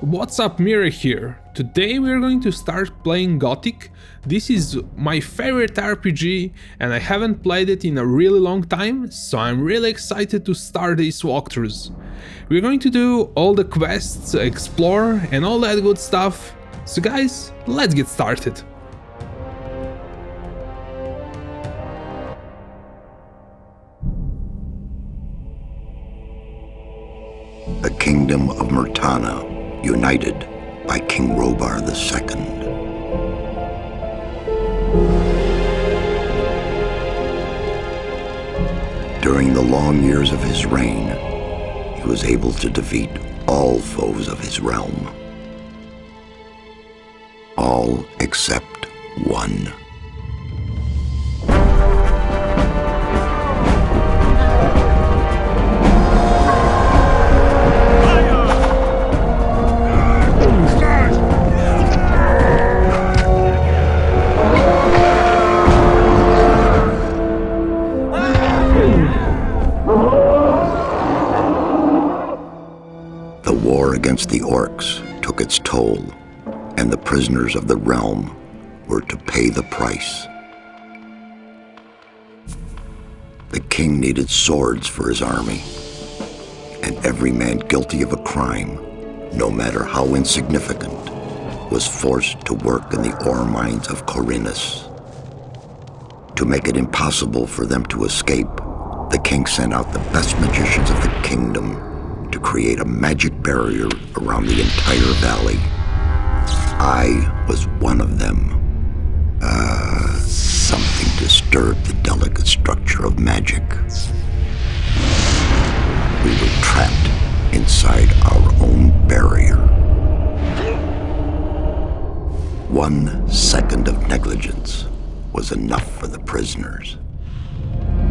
What's up, Mira here. Today we are going to start playing Gothic. This is my favorite RPG and I haven't played it in a really long time, so I'm really excited to start these walkthroughs. We're going to do all the quests, explore and all that good stuff. So guys, let's get started. The kingdom of Murtana, united by King Robar II. During the long years of his reign, he was able to defeat all foes of his realm. All except one. The war against the orcs took its toll, and the prisoners of the realm were to pay the price. The king needed swords for his army, and every man guilty of a crime, no matter how insignificant, was forced to work in the ore mines of Khorinis. To make it impossible for them to escape, the king sent out the best magicians of the kingdom to create a magic barrier around the entire valley. I was one of them. Something disturbed the delicate structure of magic. We were trapped inside our own barrier. 1 second of negligence was enough for the prisoners.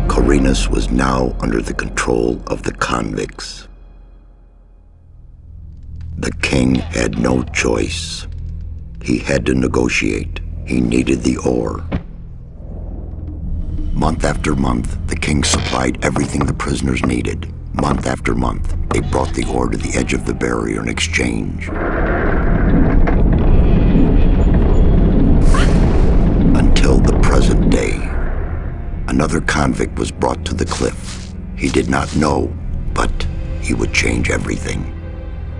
Khorinis was now under the control of the convicts. The king had no choice. He had to negotiate. He needed the ore. Month after month, the king supplied everything the prisoners needed. Month after month, they brought the ore to the edge of the barrier in exchange. Until the present day. Another convict was brought to the cliff. He did not know, but he would change everything.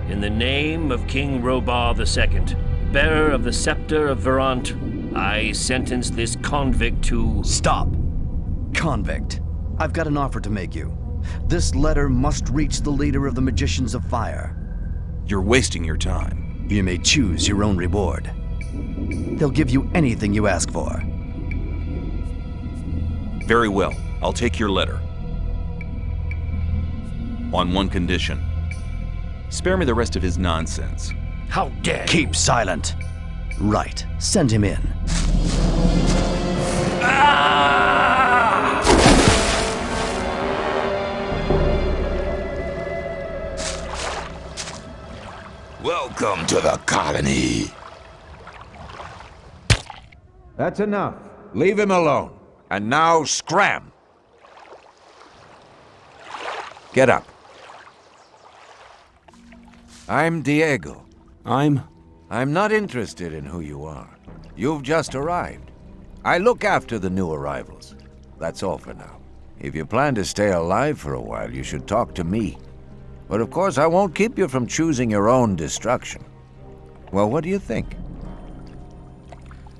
In the name of King Robar II, bearer of the scepter of Verant, I sentence this convict to... Stop! Convict, I've got an offer to make you. This letter must reach the leader of the Magicians of Fire. You're wasting your time. You may choose your own reward. They'll give you anything you ask for. Very well, I'll take your letter. On one condition. Spare me the rest of his nonsense. How dare you! Keep silent. Right, send him in. Welcome to the colony. That's enough. Leave him alone. And now scram. Get up. I'm Diego. I'm not interested in who you are. You've just arrived. I look after the new arrivals. That's all for now. If you plan to stay alive for a while, you should talk to me. But of course, I won't keep you from choosing your own destruction. Well, what do you think?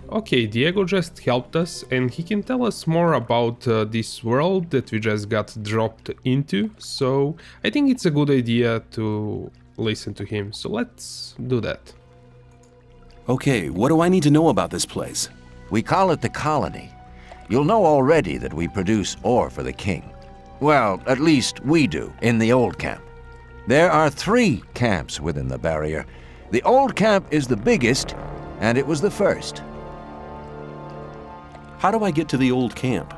Okay, Diego just helped us and he can tell us more about this world that we just got dropped into, so I think it's a good idea to listen to him, so let's do that. Okay, what do I need to know about this place? We call it the colony. You'll know already that we produce ore for the king. Well, at least we do, in the old camp. There are 3 camps within the barrier. The old camp is the biggest, and it was the first. How do I get to the old camp?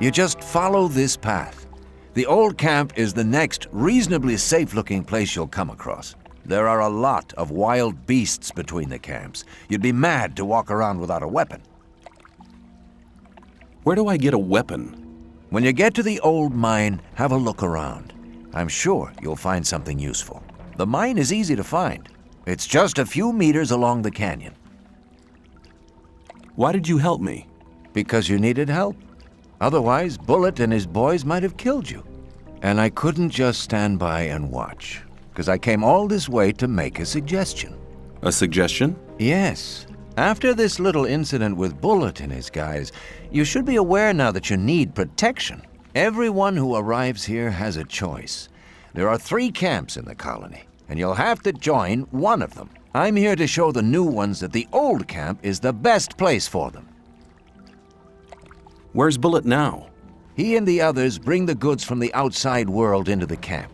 You just follow this path. The old camp is the next reasonably safe-looking place you'll come across. There are a lot of wild beasts between the camps. You'd be mad to walk around without a weapon. Where do I get a weapon? When you get to the old mine, have a look around. I'm sure you'll find something useful. The mine is easy to find. It's just a few meters along the canyon. Why did you help me? Because you needed help. Otherwise, Bullet and his boys might have killed you. And I couldn't just stand by and watch, because I came all this way to make a suggestion. A suggestion? Yes. After this little incident with Bullet and his guys, you should be aware now that you need protection. Everyone who arrives here has a choice. There are 3 camps in the colony, and you'll have to join one of them. I'm here to show the new ones that the old camp is the best place for them. Where's Bullet now? He and the others bring the goods from the outside world into the camp.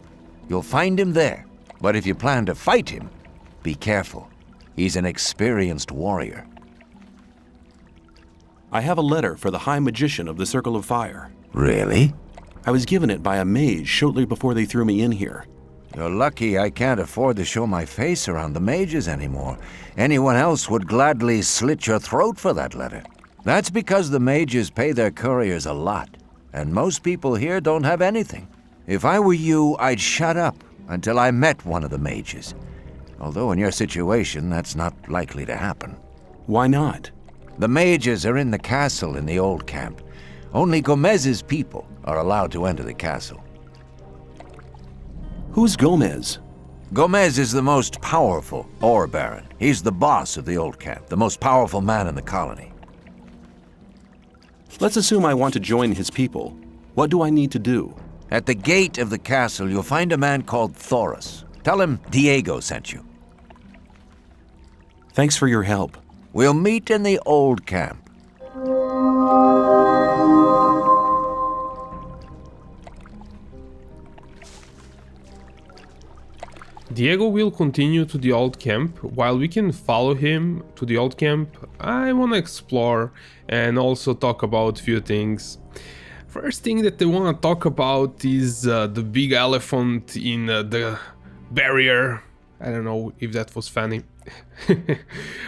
You'll find him there, but if you plan to fight him, be careful. He's an experienced warrior. I have a letter for the High Magician of the Circle of Fire. Really? I was given it by a mage shortly before they threw me in here. You're lucky I can't afford to show my face around the mages anymore. Anyone else would gladly slit your throat for that letter. That's because the mages pay their couriers a lot, and most people here don't have anything. If I were you, I'd shut up until I met one of the mages. Although in your situation, that's not likely to happen. Why not? The mages are in the castle in the old camp. Only Gomez's people are allowed to enter the castle. Who's Gomez? Gomez is the most powerful ore baron. He's the boss of the old camp, the most powerful man in the colony. Let's assume I want to join his people. What do I need to do? At the gate of the castle, you'll find a man called Thoris. Tell him Diego sent you. Thanks for your help. We'll meet in the old camp. Diego will continue to the old camp. While we can follow him to the old camp, I want to explore and also talk about a few things. First thing that I want to talk about is the big elephant in the barrier. I don't know if that was funny.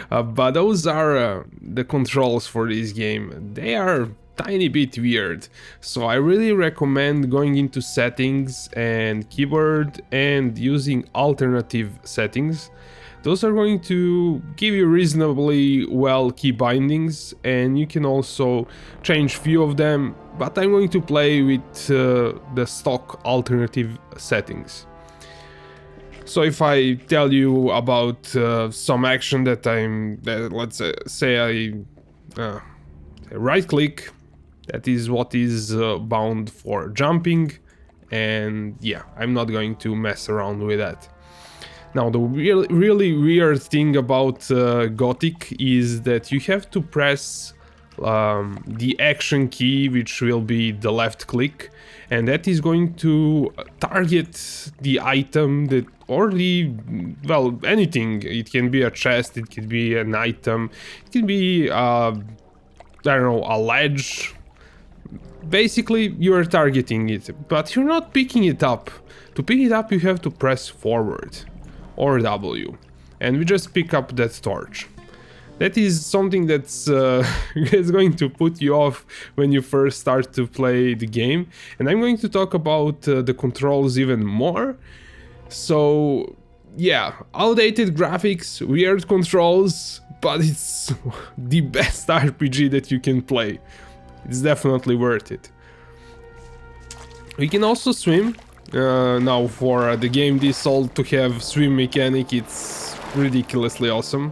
But those are the controls for this game. They are tiny bit weird, so I really recommend going into settings and keyboard and using alternative settings. Those are going to give you reasonably well key bindings, and you can also change few of them, but I'm going to play with the stock alternative settings. So if I tell you about some action that let's say I right click, that is what is bound for jumping, and yeah, I'm not going to mess around with that. Now the really weird thing about Gothic is that you have to press the action key, which will be the left click, and that is going to target the item that, or the, well, anything. It can be a chest, it could be an item, it can be I don't know, a ledge. Basically you are targeting it, but you're not picking it up. To pick it up you have to press forward or W, and we just pick up that torch. That is something that's is going to put you off when you first start to play the game, and I'm going to talk about the controls even more. So yeah, outdated graphics, weird controls, but it's the best RPG that you can play. It's definitely worth it. We can also swim. Now for the game this old to have swim mechanic, it's ridiculously awesome.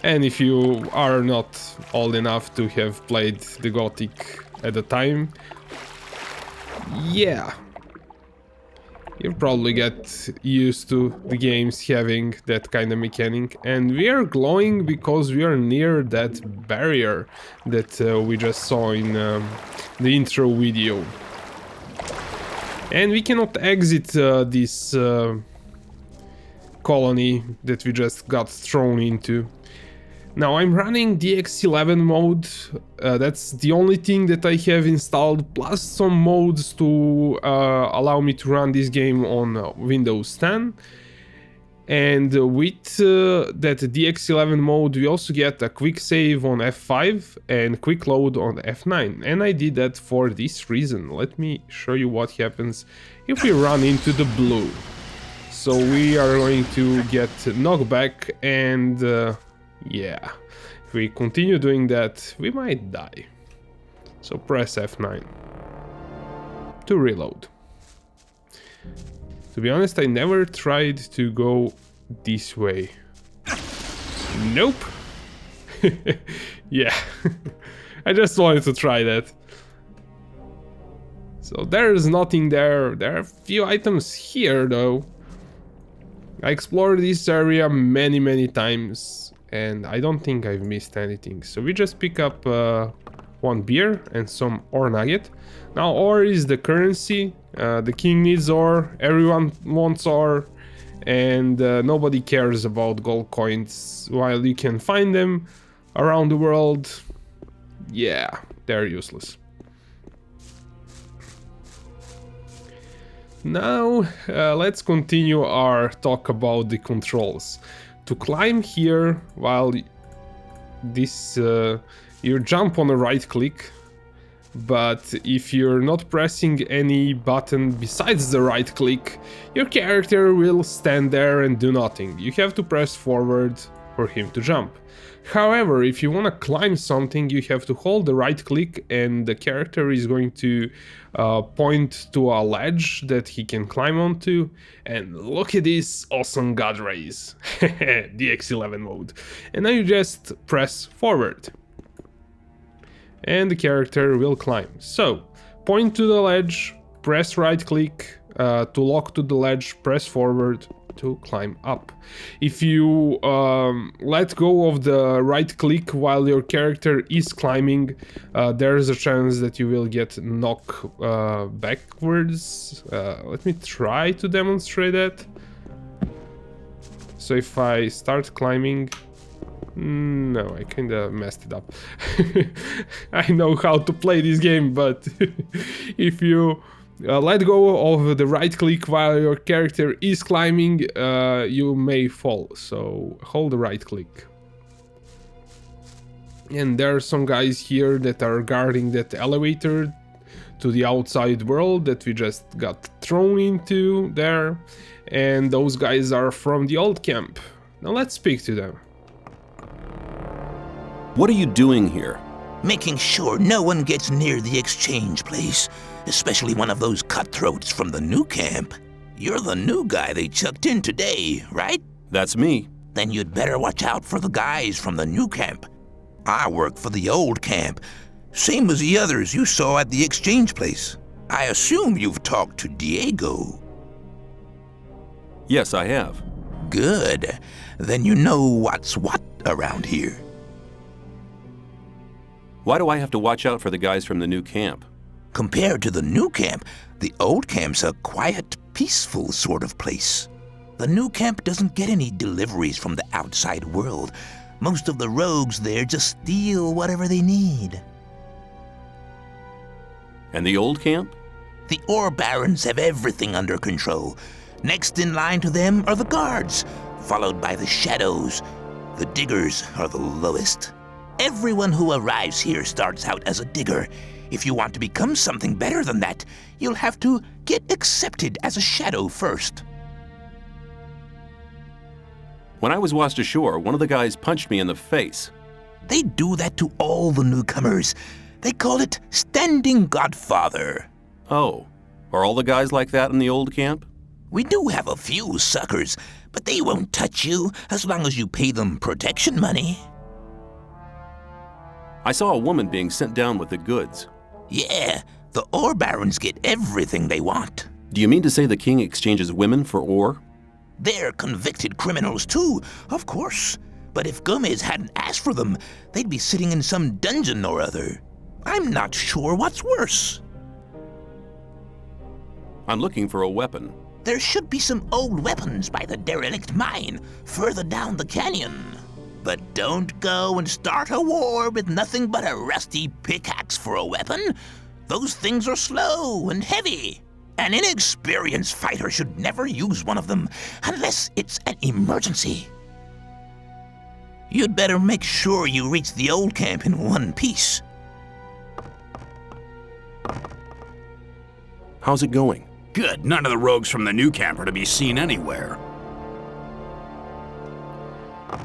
And if you are not old enough to have played the Gothic at the time, yeah, you'll probably get used to the games having that kind of mechanic. And we are glowing because we are near that barrier that we just saw in the intro video. And we cannot exit this colony that we just got thrown into. Now I'm running DX11 mode, that's the only thing that I have installed, plus some modes to allow me to run this game on Windows 10. And with that DX11 mode we also get a quick save on F5 and quick load on F9, and I did that for this reason. Let me show you what happens if we run into the blue. so we are going to get knockback, and yeah, if we continue doing that, we might die. So press F9 to reload. To be honest, I never tried to go this way. Nope. Yeah, I just wanted to try that. So there's nothing there. There are a few items here though. I explored this area many times and I don't think I've missed anything. So we just pick up one beer and some ore nugget. Now ore is the currency. The king needs ore, everyone wants ore, and nobody cares about gold coins. While you can find them around the world, yeah, they're useless. Now let's continue our talk about the controls. To climb here, while this you jump on a right click, but if you're not pressing any button besides the right click, your character will stand there and do nothing. You have to press forward for him to jump. However, if you want to climb something, you have to hold the right click and the character is going to point to a ledge that he can climb onto. And look at this awesome god rays. DX11 mode. And now you just press forward. And the character will climb. So, point to the ledge, press right click to lock to the ledge, press forward to climb up. If you let go of the right click while your character is climbing, there's a chance that you will get knocked backwards. Let me try to demonstrate that. So if I start climbing, no, I kinda messed it up. I know how to play this game, but if you let go of the right click while your character is climbing, you may fall, so hold the right click. And there are some guys here that are guarding that elevator to the outside world that we just got thrown into there, and those guys are from the old camp. Now let's speak to them. What are you doing here? Making sure no one gets near the exchange place, especially one of those cutthroats from the new camp. You're the new guy they chucked in today, right? That's me. Then you'd better watch out for the guys from the new camp. I work for the old camp, same as the others you saw at the exchange place. I assume you've talked to Diego. Yes, I have. Good. Then you know what's what around here. Why do I have to watch out for the guys from the new camp? Compared to the new camp, the old camp's a quiet, peaceful sort of place. The new camp doesn't get any deliveries from the outside world. Most of the rogues there just steal whatever they need. And the old camp? The ore barons have everything under control. Next in line to them are the guards, followed by the shadows. The diggers are the lowest. Everyone who arrives here starts out as a digger. If you want to become something better than that, you'll have to get accepted as a shadow first. When I was washed ashore, one of the guys punched me in the face. They do that to all the newcomers. They call it standing godfather. Oh, are all the guys like that in the old camp? We do have a few suckers, but they won't touch you as long as you pay them protection money. I saw a woman being sent down with the goods. Yeah, the ore barons get everything they want. Do you mean to say the king exchanges women for ore? They're convicted criminals too, of course. But if Gomez hadn't asked for them, they'd be sitting in some dungeon or other. I'm not sure what's worse. I'm looking for a weapon. There should be some old weapons by the derelict mine, further down the canyon. But don't go and start a war with nothing but a rusty pickaxe for a weapon. Those things are slow and heavy. An inexperienced fighter should never use one of them unless it's an emergency. You'd better make sure you reach the old camp in one piece. How's it going? Good, none of the rogues from the new camp are to be seen anywhere.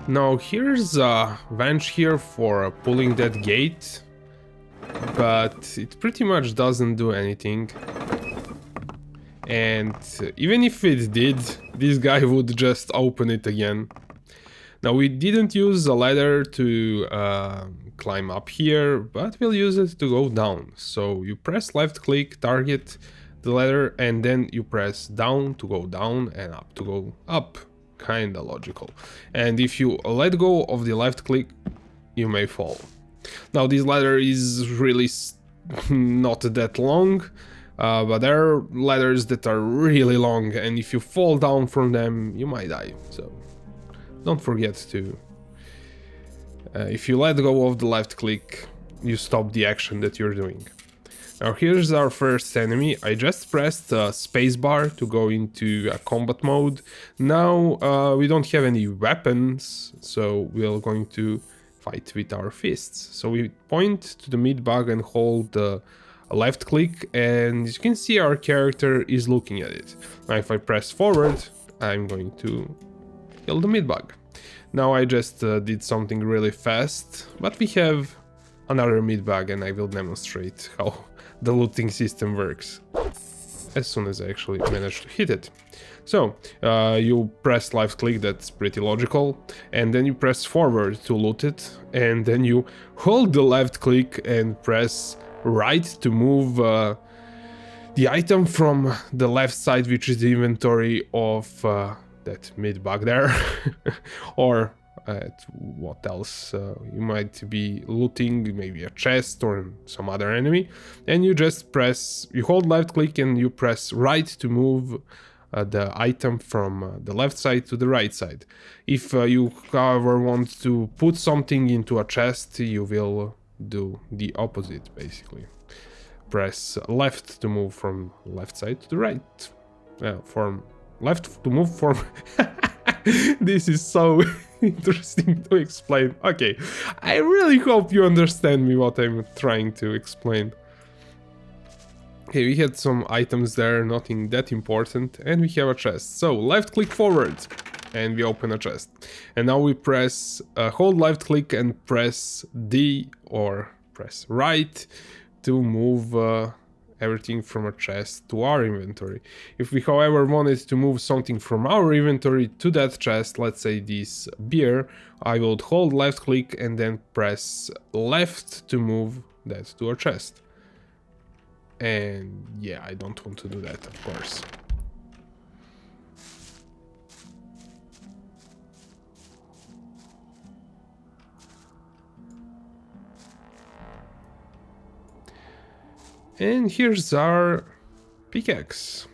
Now here's a wrench here for pulling that gate, but it pretty much doesn't do anything. And even if it did, this guy would just open it again. Now we didn't use a ladder to climb up here, but we'll use it to go down. So you press left click, target the ladder, and then you press down to go down and up to go up. Kinda logical. And if you let go of the left click, you may fall. Now this ladder is really not that long, but there are ladders that are really long, and if you fall down from them, you might die. So don't forget to, if you let go of the left click, you stop the action that you're doing. Now here's our first enemy. I just pressed spacebar to go into combat mode. Now we don't have any weapons, so we're going to fight with our fists. So we point to the mid bug and hold the left click, and as you can see, our character is looking at it. Now if I press forward, I'm going to kill the mid bug. Now I just did something really fast, but we have another mid bug, and I will demonstrate how the looting system works as soon as I actually manage to hit it. So you press left click, that's pretty logical, and then you press forward to loot it, and then you hold the left click and press right to move the item from the left side, which is the inventory of that mid bug there, or what else you might be looting, maybe a chest or some other enemy, and you just you hold left click and you press right to move the item from the left side to the right side. If you however want to put something into a chest, you will do the opposite basically. Press left to move from left side to the right. From left to move from this is so interesting to explain. Okay, I really hope you understand me what I'm trying to explain. Okay, we had some items there, nothing that important, and we have a chest. So left click forward and we open a chest. And now we press hold left click and press D or press right to move everything from a chest to our inventory. If we however wanted to move something from our inventory to that chest, let's say this beer, I would hold left click and then press left to move that to our chest. And yeah, I don't want to do that, of course. And here's our pickaxe.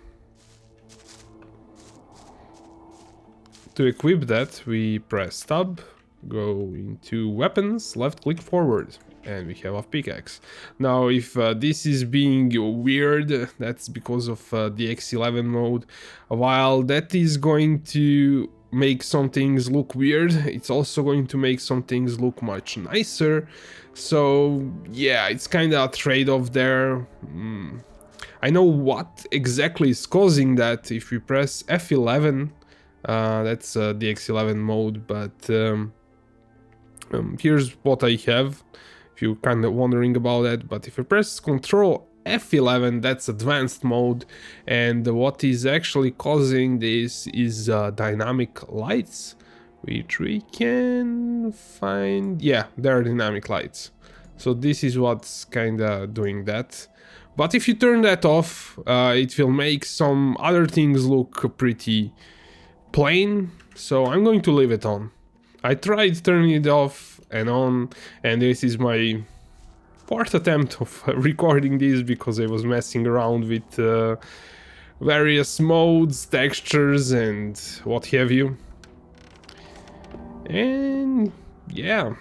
To equip that, we press tab, go into weapons, left click forward, and we have a pickaxe. Now if this is being weird, that's because of DX11 mode. While that is going to make some things look weird, it's also going to make some things look much nicer. So yeah, it's kind of a trade-off there. I know what exactly is causing that. If we press F11, that's DX11 mode, but here's what I have, if you're kind of wondering about that. But if I press Control F11, that's advanced mode, and what is actually causing this is dynamic lights, which we can find. Yeah, there are dynamic lights. So this is what's kind of doing that. But if you turn that off, it will make some other things look pretty plain. So I'm going to leave it on. I tried turning it off and on, and this is my fourth attempt of recording this because I was messing around with various modes, textures, and what have you. And yeah,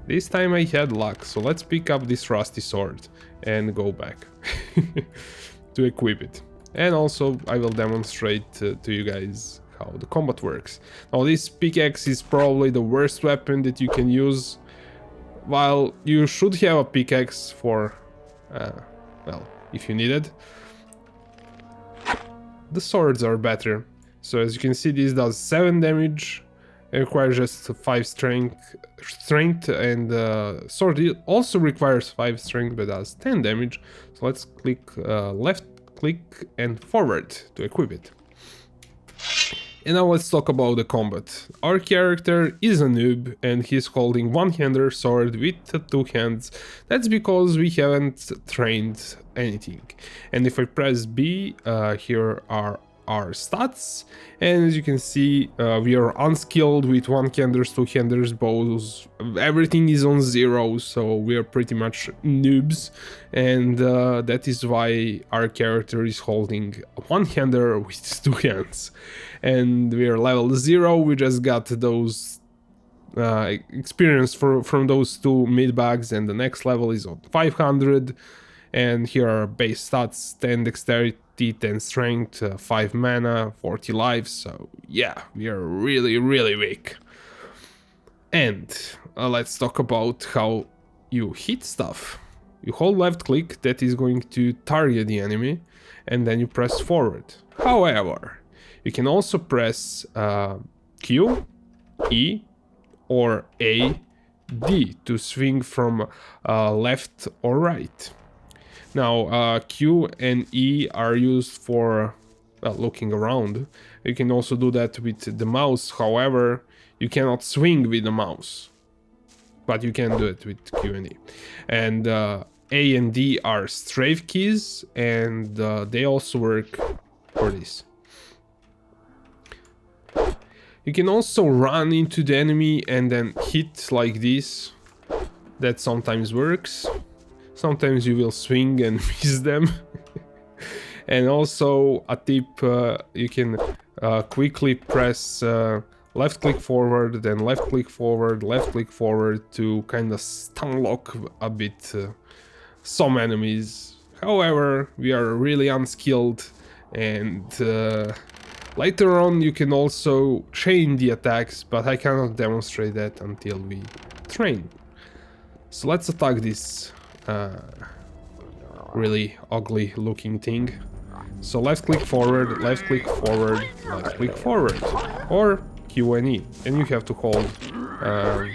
this time I had luck, so let's pick up this rusty sword and go back to equip it. And also I will demonstrate to you guys how the combat works. Now this pickaxe is probably the worst weapon that you can use, while you should have a pickaxe for, well, if you need it. the swords are better. So as you can see, this does 7 damage, it requires just 5 strength, and sword also requires 5 strength but does 10 damage. So let's click left click and forward to equip it. And now let's talk about the combat. Our character is a noob and he's holding one-hander sword with 2 hands. That's because we haven't trained anything. And if I press B, here are our stats, and as you can see, we are unskilled with one-handers, two-handers, bows. Everything is on 0, so we are pretty much noobs, and that is why our character is holding a one-hander with 2 hands. And we are level 0. We just got those experience from those 2 mid-bags, and the next level is on 500. And here are base stats: 10 dexterity, 10 strength, 5 mana, 40 lives. So yeah, we are really weak. And let's talk about how you hit stuff. You hold left click, that is going to target the enemy, and then you press forward. However, you can also press Q, E, or A, D to swing from left or right. Now, Q and E are used for looking around. You can also do that with the mouse. However, you cannot swing with the mouse, but you can do it with Q and E. And A and D are strafe keys, and they also work for this. You can also run into the enemy and then hit like this. That sometimes works. Sometimes you will swing and miss them. And also a tip, you can quickly press left click forward, then left click forward to kind of stun lock a bit some enemies. However, we are really unskilled, and later on you can also chain the attacks, but I cannot demonstrate that until we train. So let's attack this really ugly looking thing. So left click forward, left click forward, left click forward, or Q and E, and you have to hold a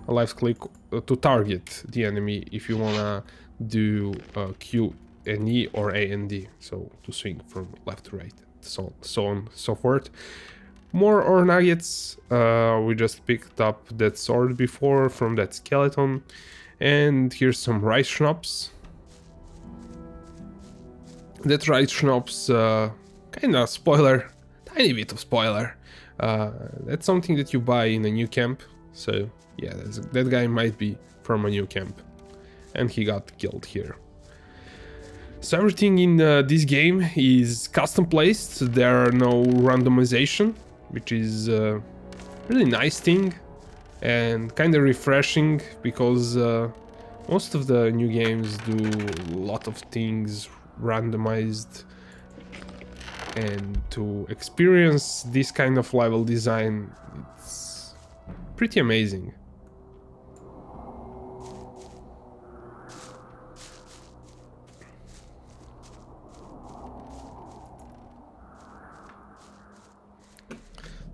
left click to target the enemy if you wanna do Q and E or A and D, so to swing from left to right, so on so forth. More ore nuggets. We just picked up that sword before from that skeleton. And here's some rice schnapps. That rice schnapps, kinda spoiler, tiny bit of spoiler. That's something that you buy in a new camp. So yeah, that guy might be from a new camp. And he got killed here. So everything in this game is custom placed. There are no randomization, which is a really nice thing. And kind of refreshing, because most of the new games do a lot of things randomized, and to experience this kind of level design, it's pretty amazing.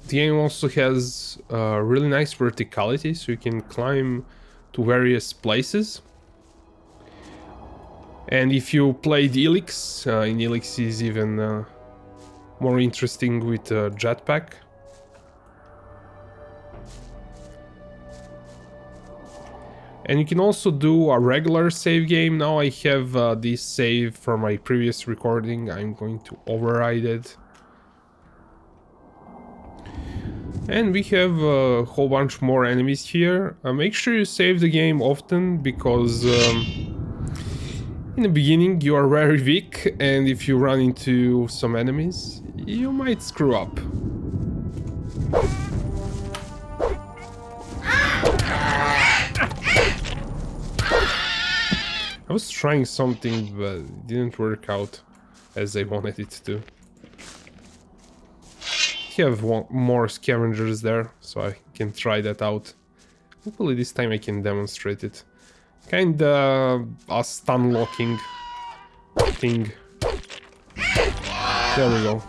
The game also has really nice verticality, so you can climb to various places. And if you played Elix, in Elix is even more interesting with jetpack. And you can also do a regular save game. Now I have this save from my previous recording. I'm going to override it. And we have a whole bunch more enemies here. Make sure you save the game often, because in the beginning you are very weak, and if you run into some enemies, you might screw up. I was trying something, but it didn't work out as I wanted it to. Have more scavengers there, so I can try that out. Hopefully this time I can demonstrate it. Kinda a stun locking thing. There we go.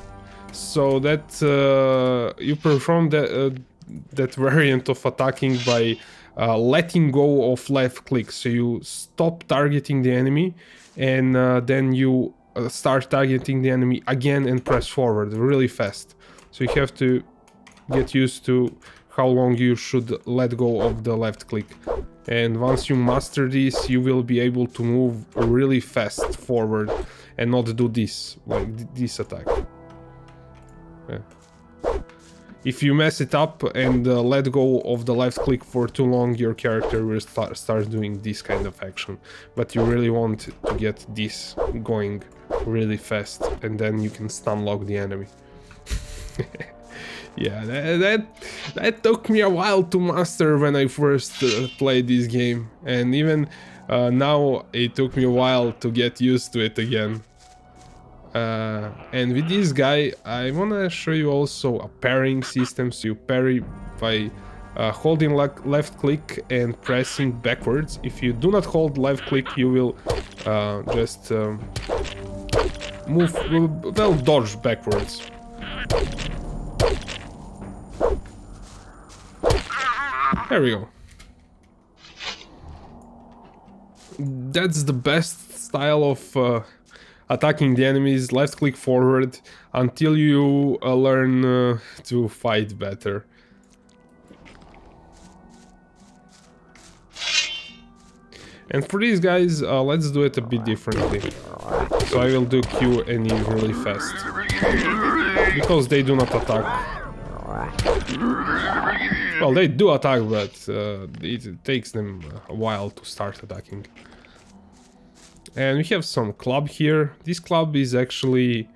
So that you perform that variant of attacking by letting go of left click. So you stop targeting the enemy, and then you start targeting the enemy again and press forward really fast. So you have to get used to how long you should let go of the left click. And once you master this, you will be able to move really fast forward and not do this, like this attack. Yeah. If you mess it up and let go of the left click for too long, your character will start doing this kind of action. But you really want to get this going really fast, and then you can stun lock the enemy. Yeah, that took me a while to master when I first played this game, and even now it took me a while to get used to it again. And with this guy, I wanna show you also a pairing system. So you parry by holding left click and pressing backwards. If you do not hold left click, you will just dodge backwards. There we go. That's the best style of attacking the enemies, left click forward, until you learn to fight better. And for these guys, let's do it a bit differently. So I will do Q and E really fast, because they do not attack. Well, they do attack, but it takes them a while to start attacking. And we have some club here. This club is actually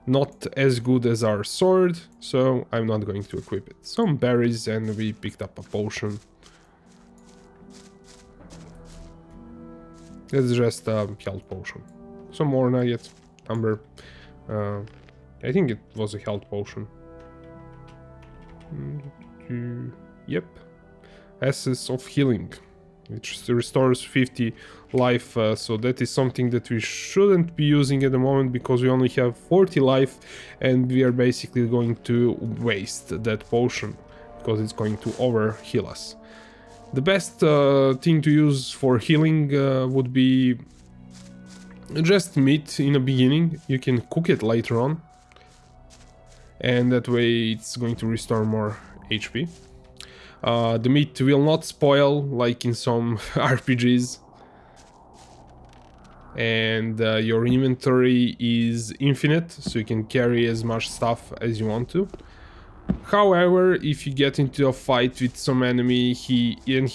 not as good as our sword, so I'm not going to equip it. Some berries, and we picked up a potion. It's just a health potion. Some more nuggets, amber. I think it was a health potion. Yep. Essence of healing, which restores 50 life, so that is something that we shouldn't be using at the moment, because we only have 40 life, and we are basically going to waste that potion, because it's going to over heal us. The best thing to use for healing would be just meat in the beginning. You can cook it later on, and that way it's going to restore more HP. The meat will not spoil like in some RPGs, and your inventory is infinite, so you can carry as much stuff as you want to. However, if you get into a fight with some enemy, he can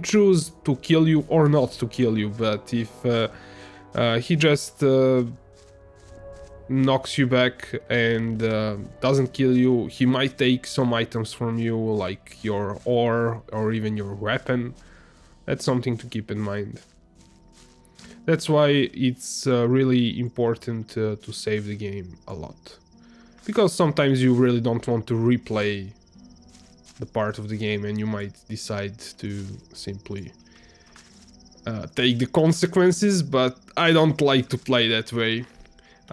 choose to kill you or not to kill you, but if he just knocks you back and doesn't kill you, he might take some items from you, like your ore or even your weapon. That's something to keep in mind. That's why it's really important to save the game a lot, because sometimes you really don't want to replay the part of the game, and you might decide to simply take the consequences, but I don't like to play that way.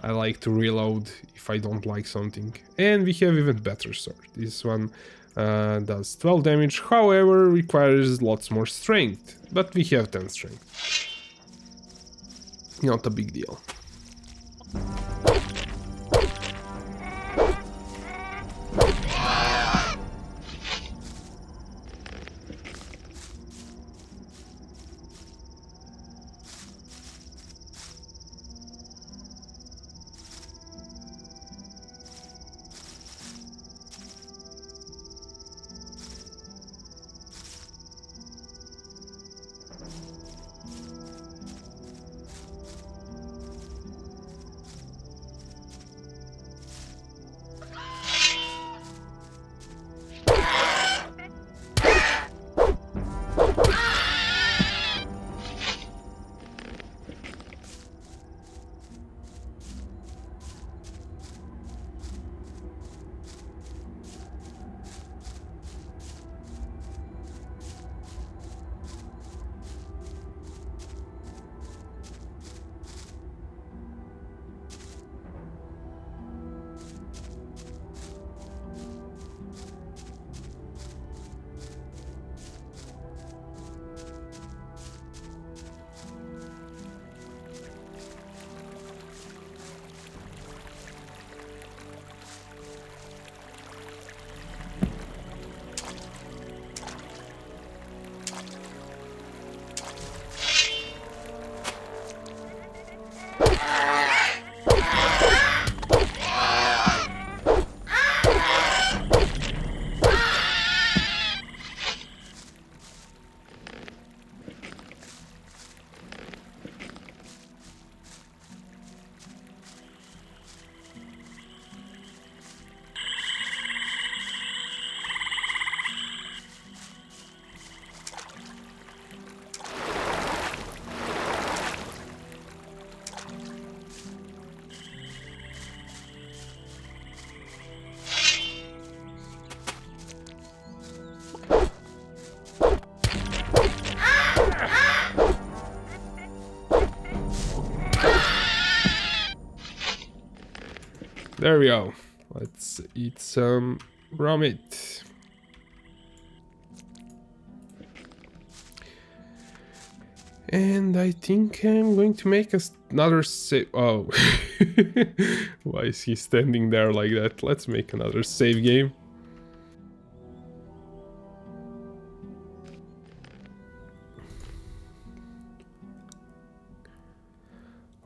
I like to reload if I don't like something. And we have even better sword. This one does 12 damage, however requires lots more strength, but we have 10 strength. Not a big deal. There we go. Let's eat some raw meat. And I think I'm going to make another save. Oh, why is he standing there like that? Let's make another save game.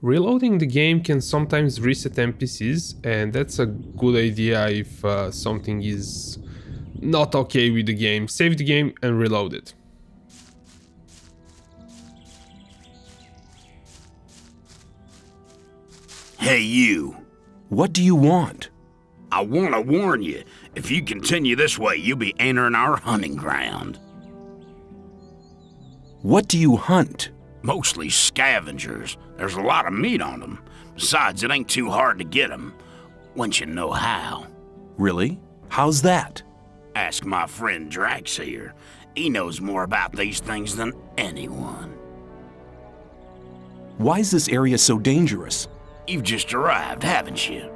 Reloading the game can sometimes reset NPCs, and that's a good idea if something is not okay with the game. Save the game and reload it. Hey, you. What do you want? I want to warn you. If you continue this way, you'll be entering our hunting ground. What do you hunt? Mostly scavengers. There's a lot of meat on them. Besides, it ain't too hard to get them, once you know how. Really? How's that? Ask my friend Drax here. He knows more about these things than anyone. Why is this area so dangerous? You've just arrived, haven't you?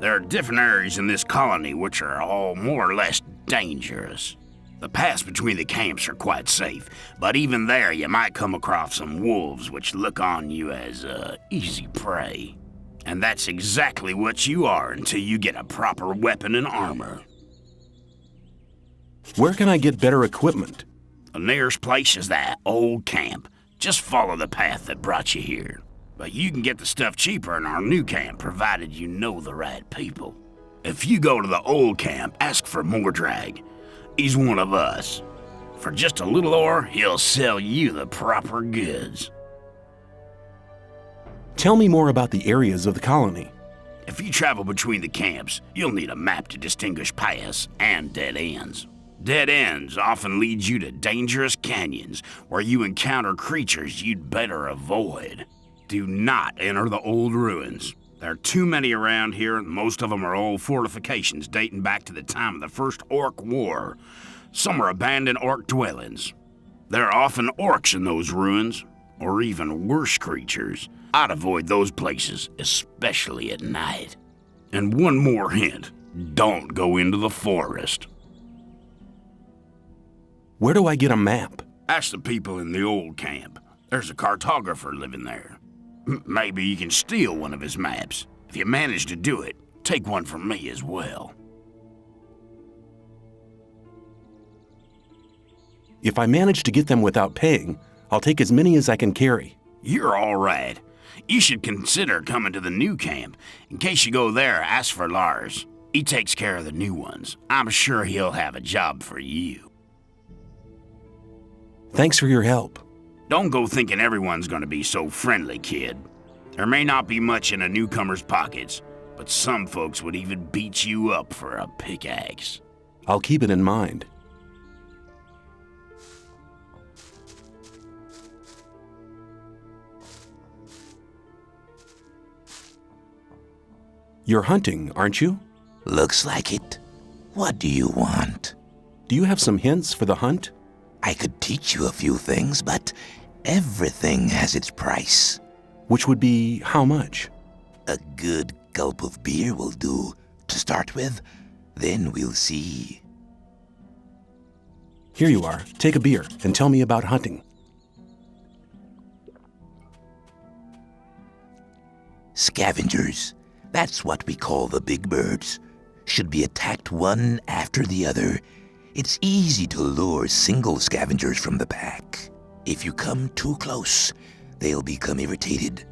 There are different areas in this colony which are all more or less dangerous. The paths between the camps are quite safe, but even there you might come across some wolves which look on you as easy prey. And that's exactly what you are until you get a proper weapon and armor. Where can I get better equipment? The nearest place is that old camp. Just follow the path that brought you here. But you can get the stuff cheaper in our new camp, provided you know the right people. If you go to the old camp, ask for Mordrag. He's one of us. For just a little ore, he'll sell you the proper goods. Tell me more about the areas of the colony. If you travel between the camps, you'll need a map to distinguish paths and dead ends. Dead ends often lead you to dangerous canyons where you encounter creatures you'd better avoid. Do not enter the old ruins. There are too many around here, and most of them are old fortifications dating back to the time of the First Orc War. Some are abandoned orc dwellings. There are often orcs in those ruins, or even worse creatures. I'd avoid those places, especially at night. And one more hint, don't go into the forest. Where do I get a map? Ask the people in the old camp. There's a cartographer living there. Maybe you can steal one of his maps. If you manage to do it, take one from me as well. If I manage to get them without paying, I'll take as many as I can carry. You're all right. You should consider coming to the new camp. In case you go there, ask for Lars. He takes care of the new ones. I'm sure he'll have a job for you. Thanks for your help. Don't go thinking everyone's gonna be so friendly, kid. There may not be much in a newcomer's pockets, but some folks would even beat you up for a pickaxe. I'll keep it in mind. You're hunting, aren't you? Looks like it. What do you want? Do you have some hints for the hunt? I could teach you a few things, but everything has its price. Which would be how much? A good gulp of beer will do to start with. Then we'll see. Here you are. Take a beer and tell me about hunting. Scavengers. That's what we call the big birds. Should be attacked one after the other. It's easy to lure single scavengers from the pack. If you come too close, they'll become irritated.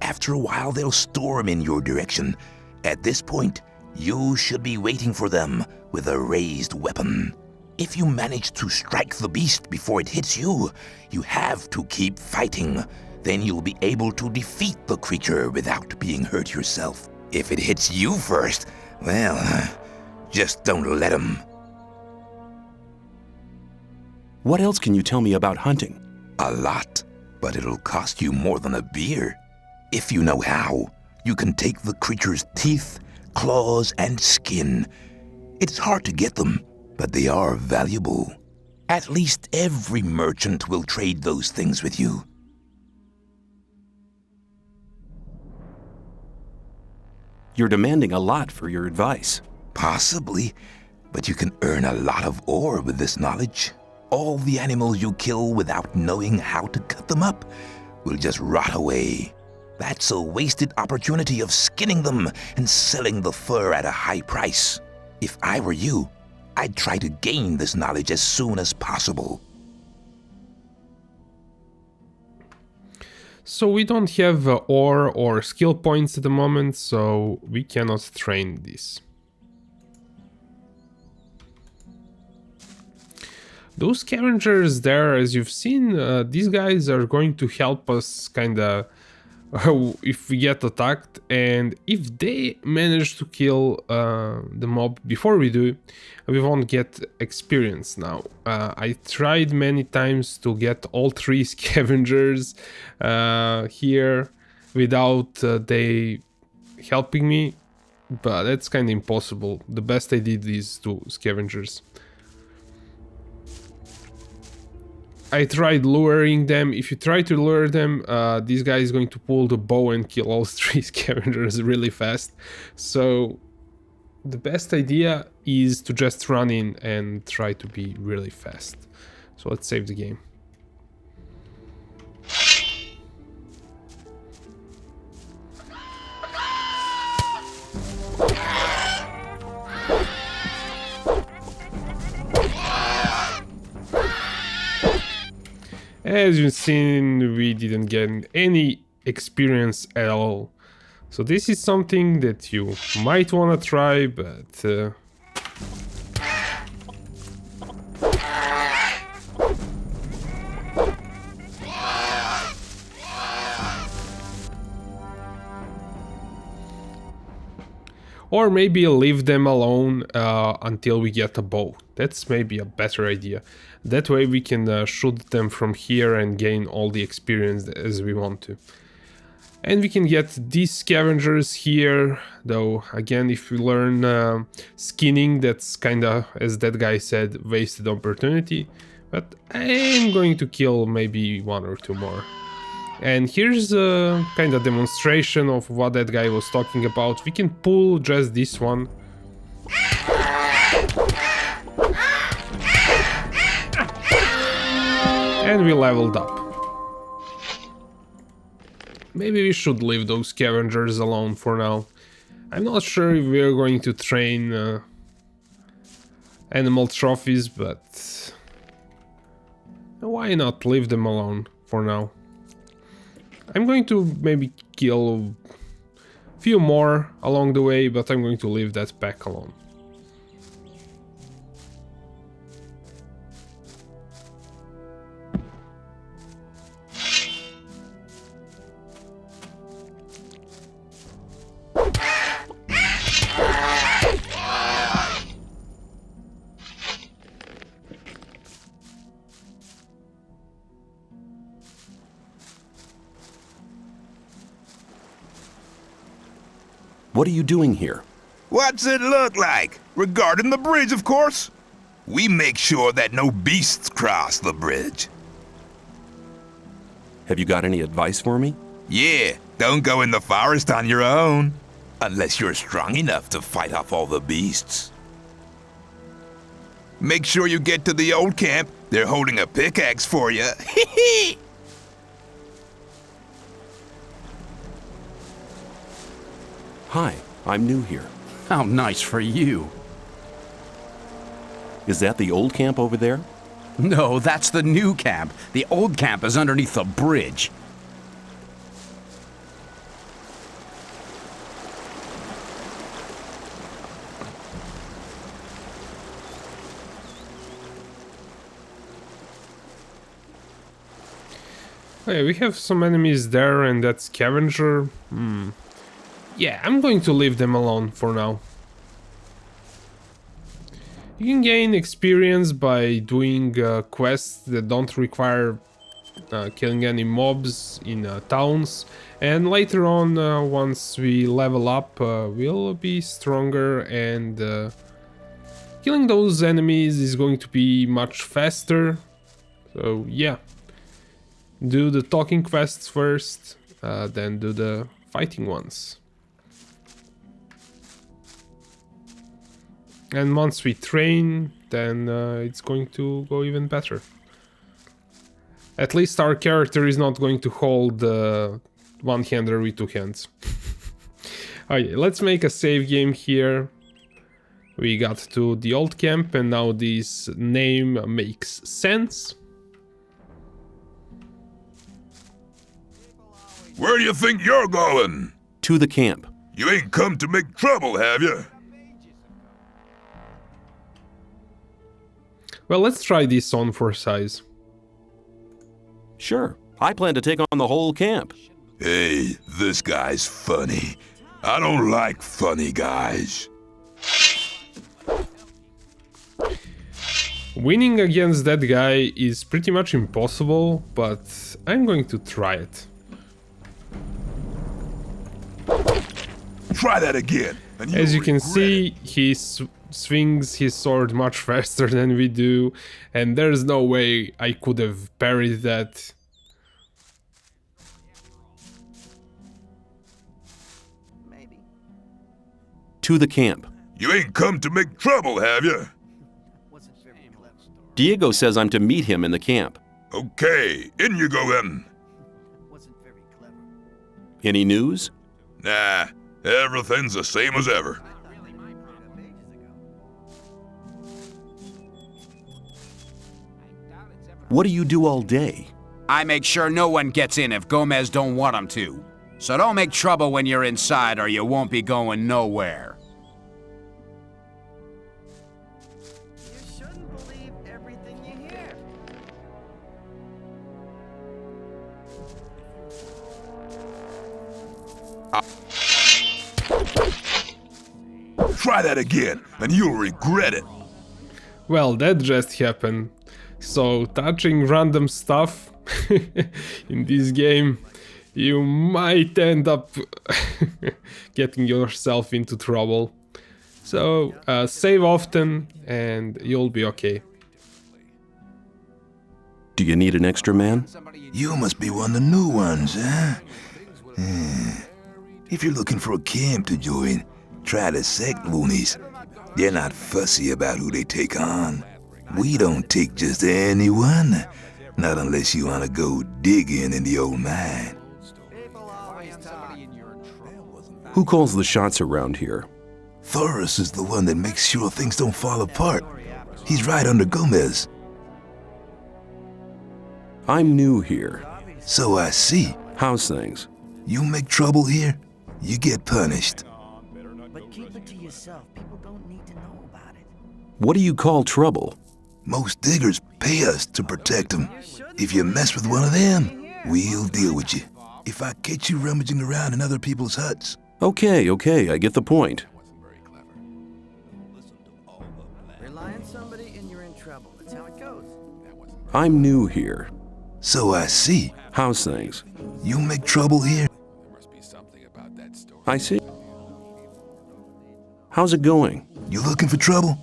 After a while, they'll storm in your direction. At this point, you should be waiting for them with a raised weapon. If you manage to strike the beast before it hits you, you have to keep fighting. Then you'll be able to defeat the creature without being hurt yourself. If it hits you first, well, just don't let him. What else can you tell me about hunting? A lot, but it'll cost you more than a beer. If you know how, you can take the creature's teeth, claws, and skin. It's hard to get them, but they are valuable. At least every merchant will trade those things with you. You're demanding a lot for your advice. Possibly, but you can earn a lot of ore with this knowledge. All the animals you kill without knowing how to cut them up will just rot away. That's a wasted opportunity of skinning them and selling the fur at a high price. If I were you, I'd try to gain this knowledge as soon as possible. So we don't have ore or skill points at the moment, so we cannot train this. Those scavengers there, as you've seen, these guys are going to help us kinda if we get attacked, and if they manage to kill the mob before we do, we won't get experience now. I tried many times to get all 3 scavengers here without they helping me, but that's kind of impossible. The best I did is 2 scavengers. I tried luring them. If you try to lure them, this guy is going to pull the bow and kill all 3 scavengers really fast. So the best idea is to just run in and try to be really fast. So let's save the game. As you've seen, we didn't get any experience at all. So this is something that you might want to try, but or maybe leave them alone until we get a bow. That's maybe a better idea. That way we can shoot them from here and gain all the experience as we want to. And we can get these scavengers here, though again, if we learn skinning, that's kinda, as that guy said, wasted opportunity. But I'm going to kill maybe 1 or 2 more. And here's a kind of demonstration of what that guy was talking about. We can pull just this one. And we leveled up. Maybe we should leave those scavengers alone for now. I'm not sure if we're going to train animal trophies, but why not leave them alone for now? I'm going to maybe kill a few more along the way, but I'm going to leave that pack alone. What are you doing here? What's it look like? Regarding the bridge, of course. We make sure that no beasts cross the bridge. Have you got any advice for me? Yeah, don't go in the forest on your own. Unless you're strong enough to fight off all the beasts. Make sure you get to the old camp. They're holding a pickaxe for you. Hi, I'm new here. How nice for you. Is that the old camp over there? No, that's the new camp. The old camp is underneath the bridge. Okay, we have some enemies there and that scavenger. Yeah, I'm going to leave them alone for now. You can gain experience by doing quests that don't require killing any mobs in towns, and later on, once we level up, we'll be stronger, and killing those enemies is going to be much faster. So yeah, do the talking quests first, then do the fighting ones. And once we train, then it's going to go even better. At least our character is not going to hold one-hander with two hands. Okay, let's make a save game here. We got to the old camp and now this name makes sense. Where do you think you're going? To the camp. You ain't come to make trouble, have you? Well, let's try this on for size. Sure. I plan to take on the whole camp. Hey, this guy's funny. I don't like funny guys. Winning against that guy is pretty much impossible, but I'm going to try it. Try that again. And As you can regret see, it. he swings his sword much faster than we do, and there's no way I could have parried that. To the camp. You ain't come to make trouble, have you? Diego says I'm to meet him in the camp. Okay, in you go then. Any news? Nah, everything's the same as ever. What do you do all day? I make sure no one gets in if Gomez don't want them to. So don't make trouble when you're inside or you won't be going nowhere. You shouldn't believe everything you hear. Try that again, and you'll regret it. Well, that just happened. So, touching random stuff in this game, you might end up getting yourself into trouble. So, save often and you'll be okay. Do you need an extra man? You must be one of the new ones, huh? If you're looking for a camp to join, try the sect loonies. They're not fussy about who they take on. We don't take just anyone, not unless you want to go digging in the old mine. Who calls the shots around here? Thoris is the one that makes sure things don't fall apart. He's right under Gomez. I'm new here. So I see. How's things? You make trouble here, you get punished. But keep it to yourself. People don't need to know about it. What do you call trouble? Most diggers pay us to protect them. If you mess with one of them, we'll deal with you. If I catch you rummaging around in other people's huts. Okay, I get the point. Rely on somebody and you're in trouble. That's how it goes. I'm new here. So I see. How's things? You make trouble here. I see. How's it going? You looking for trouble?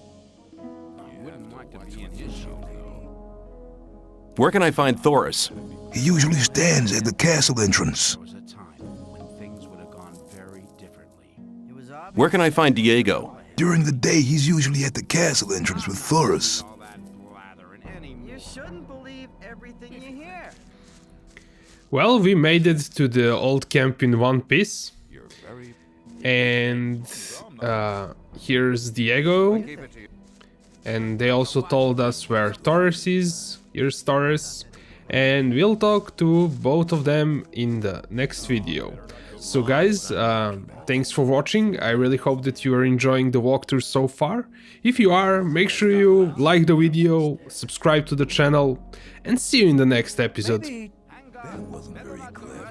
Where can I find Thoris? He usually stands at the castle entrance. Where can I find Diego? During the day, he's usually at the castle entrance with Thoris. You shouldn't believe everything you hear. Well, we made it to the old camp in one piece. And here's Diego. And they also told us where Thoris is. Here's Thoris. And we'll talk to both of them in the next video. So guys, thanks for watching. I really hope that you are enjoying the walkthrough so far. If you are, make sure you like the video, subscribe to the channel, and see you in the next episode. That wasn't very clever.